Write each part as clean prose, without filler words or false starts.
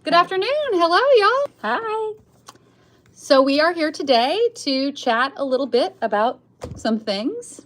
Good afternoon. Hello, y'all. Hi. So we are here today to chat a little bit about some things.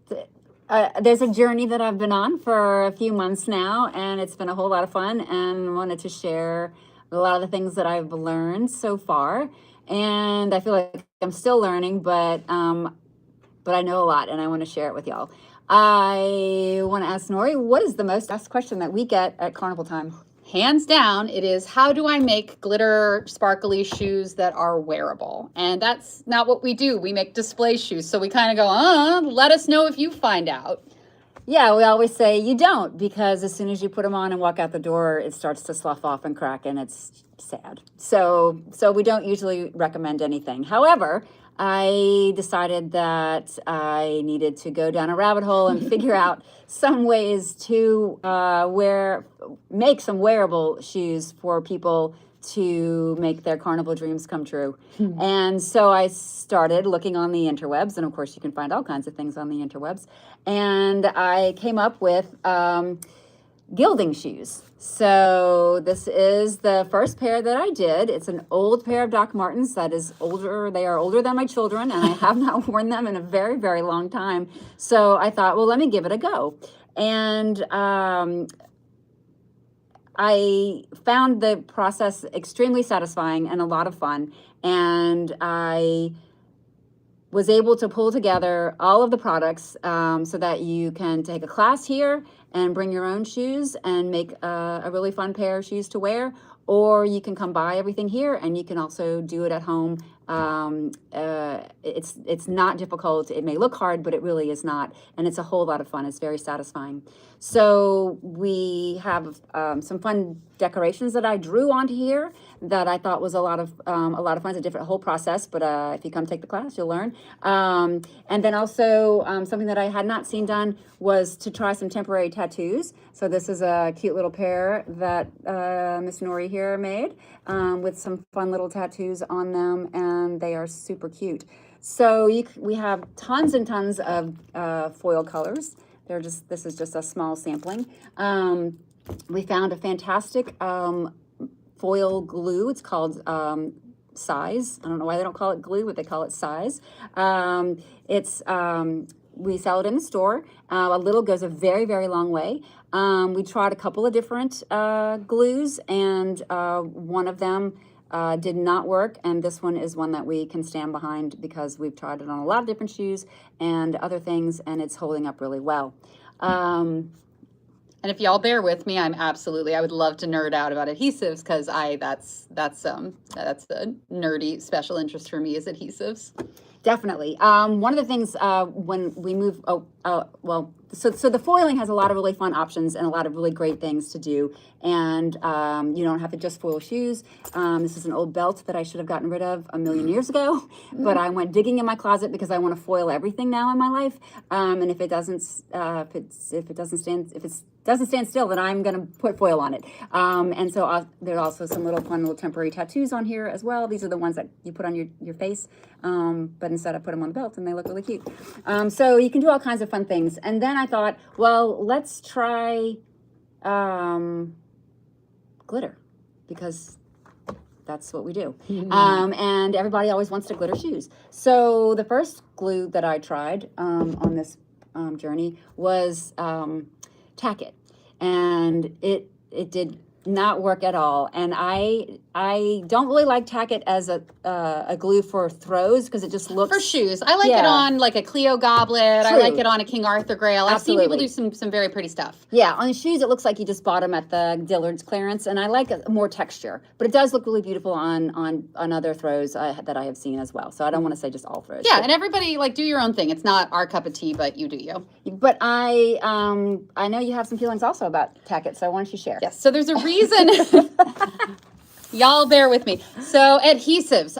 There's a journey that I've been on for a few months now, and it's been a whole lot of fun, and wanted to share a lot of the things that I've learned so far. And I feel like I'm still learning, but I know a lot, and I want to share it with y'all. I want to ask Nori, what is the most asked question that we get at carnival time? Hands down, it is, how do I make glitter sparkly shoes that are wearable? And that's not what we do. We make display shoes. So we kind of go, let us know if you find out. Yeah, we always say you don't, because as soon as you put them on and walk out the door, it starts to slough off and crack, and it's sad. So we don't usually recommend anything. However, I decided that I needed to go down a rabbit hole and figure out some ways to make some wearable shoes for people to make their carnival dreams come true. And so I started looking on the interwebs, and of course you can find all kinds of things on the interwebs, and I came up with gilding shoes. So this is the first pair that I did. It's an old pair of Doc Martens that is older. They are older than my children, and I have not worn them in a very, very long time. So I thought, well, let me give it a go. And I found the process extremely satisfying and a lot of fun. And I was able to pull together all of the products so that you can take a class here and bring your own shoes and make a really fun pair of shoes to wear, or you can come buy everything here and you can also do it at home. It's not difficult. It may look hard, but it really is not, and it's a whole lot of fun. It's very satisfying. So we have some fun decorations that I drew onto here that I thought was a lot of fun. It's a different whole process, but if you come take the class, you'll learn. And then also something that I had not seen done was to try some temporary tattoos. So this is a cute little pair that Miss Nori here made with some fun little tattoos on them, and they are super cute. So we have tons and tons of foil colors. This is just a small sampling. We found a fantastic foil glue. It's called Size. I don't know why they don't call it glue, but they call it Size. We sell it in the store. A little goes a very, very long way. We tried a couple of different glues, and one of them did not work, and this one is one that we can stand behind because we've tried it on a lot of different shoes and other things, and it's holding up really well. And if y'all bear with me, I would love to nerd out about adhesives, because that's a nerdy special interest for me is adhesives. Definitely. One of the things when we move, so the foiling has a lot of really fun options and a lot of really great things to do. And you don't have to just foil shoes. This is an old belt that I should have gotten rid of a million years ago, but I went digging in my closet because I want to foil everything now in my life. And if it doesn't stand still, then I'm going to put foil on it. And so there's also some fun little temporary tattoos on here as well. These are the ones that you put on your face, but instead I put them on the belt, and they look really cute. So you can do all kinds of fun things. And then I thought, well, let's try glitter, because that's what we do. And everybody always wants to glitter shoes. So the first glue that I tried on this journey was Tack It, and it did not work at all. And I don't really like Tack It as a glue for throws, because it just looks for shoes. I like it on like a Clio goblet. True. I like it on a King Arthur Grail. I've seen people do some very pretty stuff. Yeah, on shoes it looks like you just bought them at the Dillard's clearance, and I like more texture, but it does look really beautiful on other throws that I have seen as well. So I don't want to say just all throws. Yeah, and everybody do your own thing. It's not our cup of tea, but you do you. But I know you have some feelings also about Tack It, so why don't you share? Yes. So there's a reason. Y'all bear with me. So adhesives.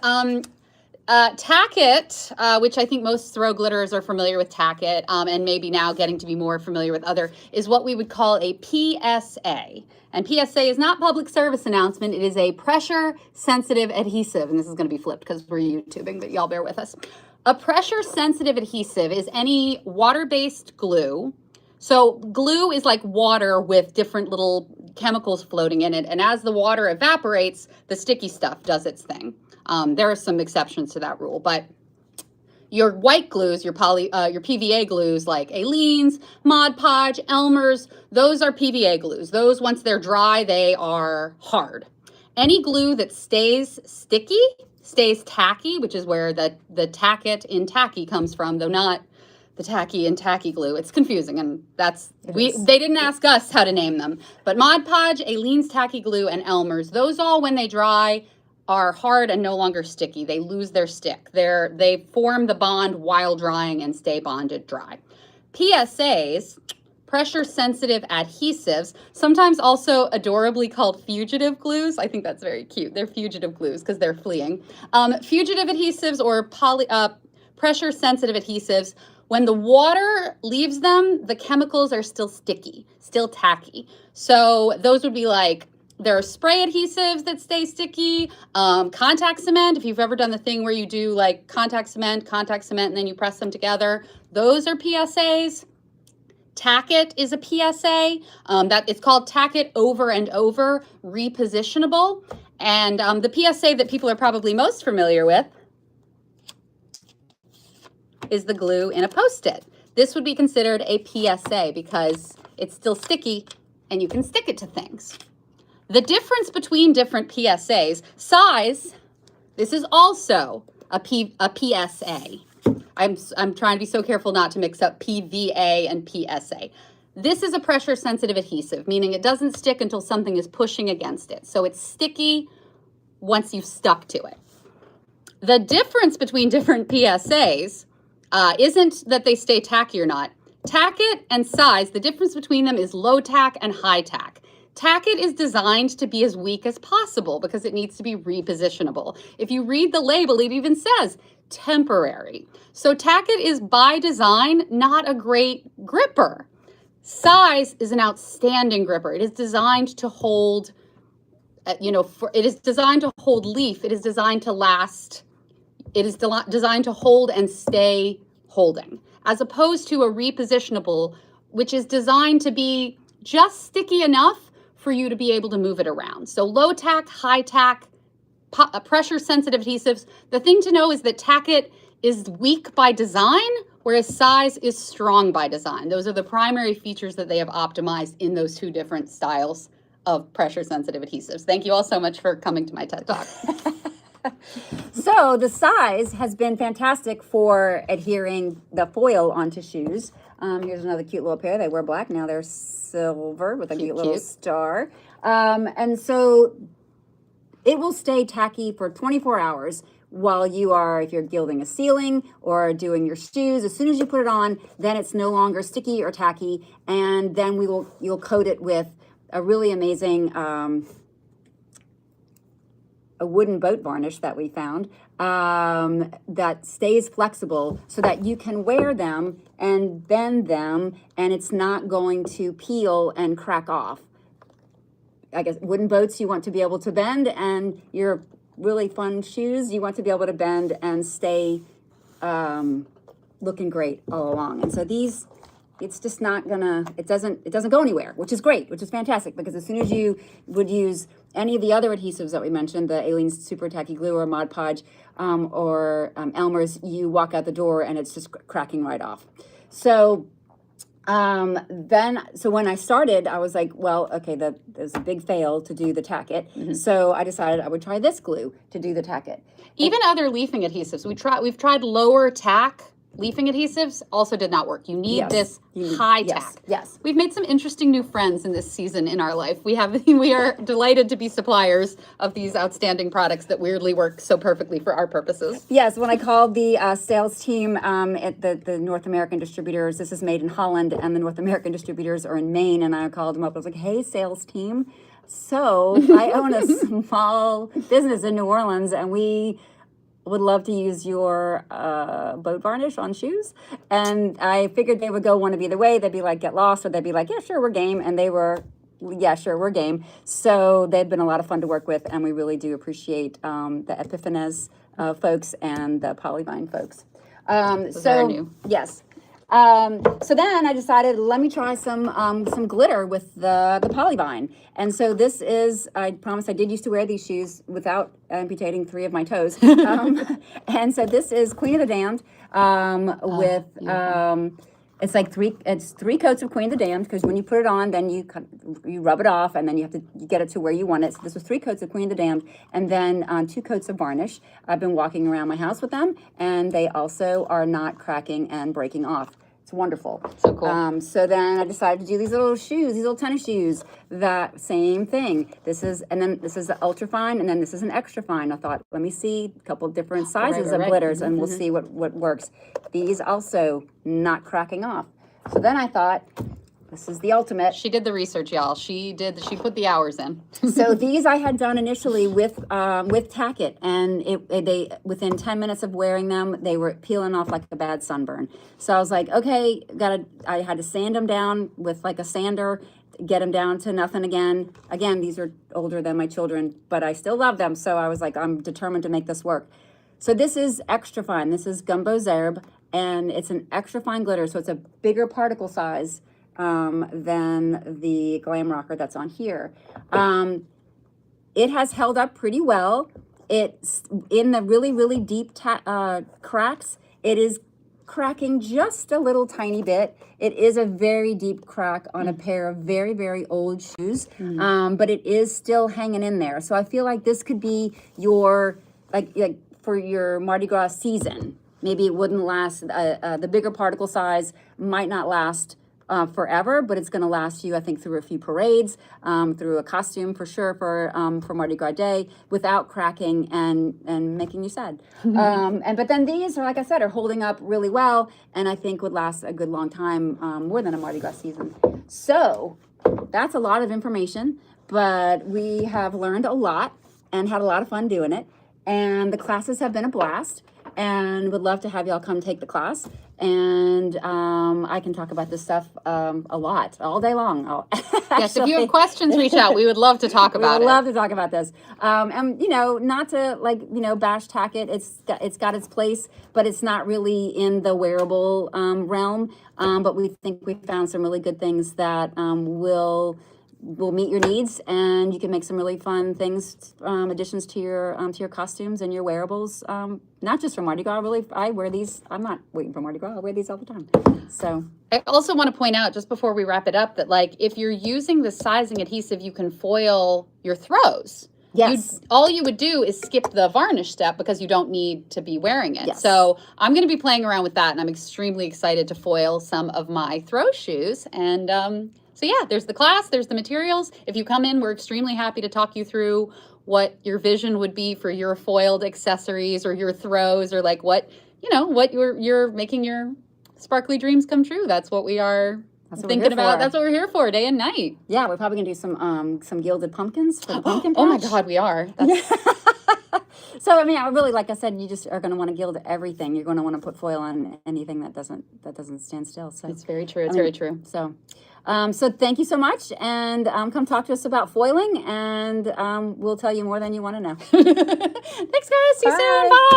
Tack It, which I think most throw glitterers are familiar with Tack It, and maybe now getting to be more familiar with other, is what we would call a PSA. And PSA is not public service announcement. It is a pressure sensitive adhesive. And this is going to be flipped because we're YouTubing, but y'all bear with us. A pressure sensitive adhesive is any water-based glue. So glue is like water with different little chemicals floating in it. And as the water evaporates, the sticky stuff does its thing. There are some exceptions to that rule, but your white glues, your PVA glues like Aleene's, Mod Podge, Elmer's, those are PVA glues. Those, once they're dry, they are hard. Any glue that stays sticky, stays tacky, which is where the tack-it in tacky comes from, though not the tacky in tacky glue. It's confusing, and they didn't ask us how to name them. But Mod Podge, Aleene's tacky glue, and Elmer's, those all, when they dry, are hard and no longer sticky. They lose their stick. They form the bond while drying and stay bonded dry. PSAs, pressure sensitive adhesives, sometimes also adorably called fugitive glues. I think that's very cute. They're fugitive glues because they're fleeing. Fugitive adhesives or pressure sensitive adhesives, when the water leaves them, the chemicals are still sticky, still tacky. So those would be like, there are spray adhesives that stay sticky, contact cement, if you've ever done the thing where you do like contact cement, and then you press them together, those are PSAs. Tack-it is a PSA. It's called tack-it over and over, repositionable. And the PSA that people are probably most familiar with is the glue in a Post-it. This would be considered a PSA because it's still sticky and you can stick it to things. The difference between different PSAs, size, this is also a PSA. I'm trying to be so careful not to mix up PVA and PSA. This is a pressure sensitive adhesive, meaning it doesn't stick until something is pushing against it. So it's sticky once you've stuck to it. The difference between different PSAs isn't that they stay tacky or not. Tack-it and size, the difference between them is low tack and high tack. Tack-it is designed to be as weak as possible because it needs to be repositionable. If you read the label, it even says temporary. So tack-it is by design not a great gripper. Size is an outstanding gripper. It is designed to hold, it is designed to hold leaf. It is designed to last. It is designed to hold and stay holding, as opposed to a repositionable, which is designed to be just sticky enough for you to be able to move it around. So low tack, high tack, pressure sensitive adhesives. The thing to know is that tack-it is weak by design, whereas size is strong by design. Those are the primary features that they have optimized in those two different styles of pressure sensitive adhesives. Thank you all so much for coming to my TED Talk. So the size has been fantastic for adhering the foil onto shoes. Here's another cute little pair. They were black, now they're silver with a cute little star. And so it will stay tacky for 24 hours while if you're gilding a ceiling or doing your shoes. As soon as you put it on, then it's no longer sticky or tacky. And then you'll coat it with a really amazing a wooden boat varnish that we found that stays flexible so that you can wear them and bend them and it's not going to peel and crack off. I guess wooden boats you want to be able to bend, and your really fun shoes you want to be able to bend and stay looking great all along. And so these, it's just not gonna, it doesn't go anywhere, which is great, which is fantastic, because as soon as you would use any of the other adhesives that we mentioned, the Aleene's Super Tacky Glue or Mod Podge or Elmer's, you walk out the door and it's just cracking right off. So so when I started, I was like, well, okay, there's a big fail to do the tack-it. Mm-hmm. So I decided I would try this glue to do the tack-it. Even other leafing adhesives, we've tried lower tack leafing adhesives, also did not work. You need this high tack. Yes. We've made some interesting new friends in this season in our life. We are delighted to be suppliers of these outstanding products that weirdly work so perfectly for our purposes. Yes, when I called the sales team at the North American distributors, this is made in Holland, and the North American distributors are in Maine, and I called them up. I was like, hey, sales team, so I own a small business in New Orleans, and we would love to use your boat varnish on shoes. And I figured they would go one of either way. They'd be like, get lost, or they'd be like, yeah, sure, we're game. And they were, yeah, sure, we're game. So they've been a lot of fun to work with, and we really do appreciate the Epiphanes folks and the Polyvine folks. So new. Yes. So then I decided, let me try some glitter with the Polyvine. And so this is, I promise I did used to wear these shoes without amputating 3 of my toes. And so this is Queen of the Damned with, it's like 3 coats of Queen of the Damned, because when you put it on, then you rub it off, and then you get it to where you want it. So this was 3 coats of Queen of the Damned, and then 2 coats of varnish. I've been walking around my house with them, and they also are not cracking and breaking off. It's wonderful. So cool. So then I decided to do these little shoes, these little tennis shoes. That same thing. This is the ultra fine, and then this is an extra fine. I thought, let me see a couple different sizes of glitters, and we'll see what works. These also not cracking off. So then I thought, this is the ultimate. She did the research, y'all. She put the hours in. So these I had done initially with Tackett, and they within 10 minutes of wearing them, they were peeling off like a bad sunburn. So I was like, okay, I had to sand them down with like a sander, get them down to nothing again. Again, these are older than my children, but I still love them. So I was like, I'm determined to make this work. So this is extra fine. This is Gumbo Zerb, and it's an extra fine glitter. So it's a bigger particle size than the Glam Rocker that's on here. It has held up pretty well. It's in the really, really deep cracks. It is cracking just a little tiny bit. It is a very deep crack on a pair of very, very old shoes, but it is still hanging in there. So I feel like this could be your, like for your Mardi Gras season. Maybe it wouldn't last, the bigger particle size might not last forever, but it's going to last you, I think, through a few parades, through a costume for sure for Mardi Gras Day, without cracking and making you sad. But then these are, like I said, are holding up really well, and I think would last a good long time, more than a Mardi Gras season. So that's a lot of information, but we have learned a lot and had a lot of fun doing it, and the classes have been a blast. And would love to have y'all come take the class. And I can talk about this stuff a lot, all day long. Yes, if you have questions, reach out. We would love to talk about it. We would love to talk about this. And, not to, bash Tackett. It's got its place, but it's not really in the wearable realm. But we think we found some really good things that will meet your needs, and you can make some really fun things, additions to your costumes and your wearables. Not just for Mardi Gras, really. I wear these. I'm not waiting for Mardi Gras. I wear these all the time. So I also want to point out, just before we wrap it up, that if you're using the sizing adhesive, you can foil your throws. Yes. All you would do is skip the varnish step because you don't need to be wearing it. Yes. So I'm going to be playing around with that, and I'm extremely excited to foil some of my throw shoes. And so yeah, there's the class, there's the materials. If you come in, we're extremely happy to talk you through what your vision would be for your foiled accessories or your throws, or what you're making your sparkly dreams come true. That's what we are thinking about. That's what we're here for, day and night. Yeah, we're probably gonna do some gilded pumpkins for the pumpkin patch. Oh my God, we are. So I really, like I said, you just are going to want to gild everything. You're going to want to put foil on anything that doesn't stand still. So it's very true. It's very true. So, so thank you so much, and come talk to us about foiling, and we'll tell you more than you want to know. Thanks, guys. See you soon. Bye.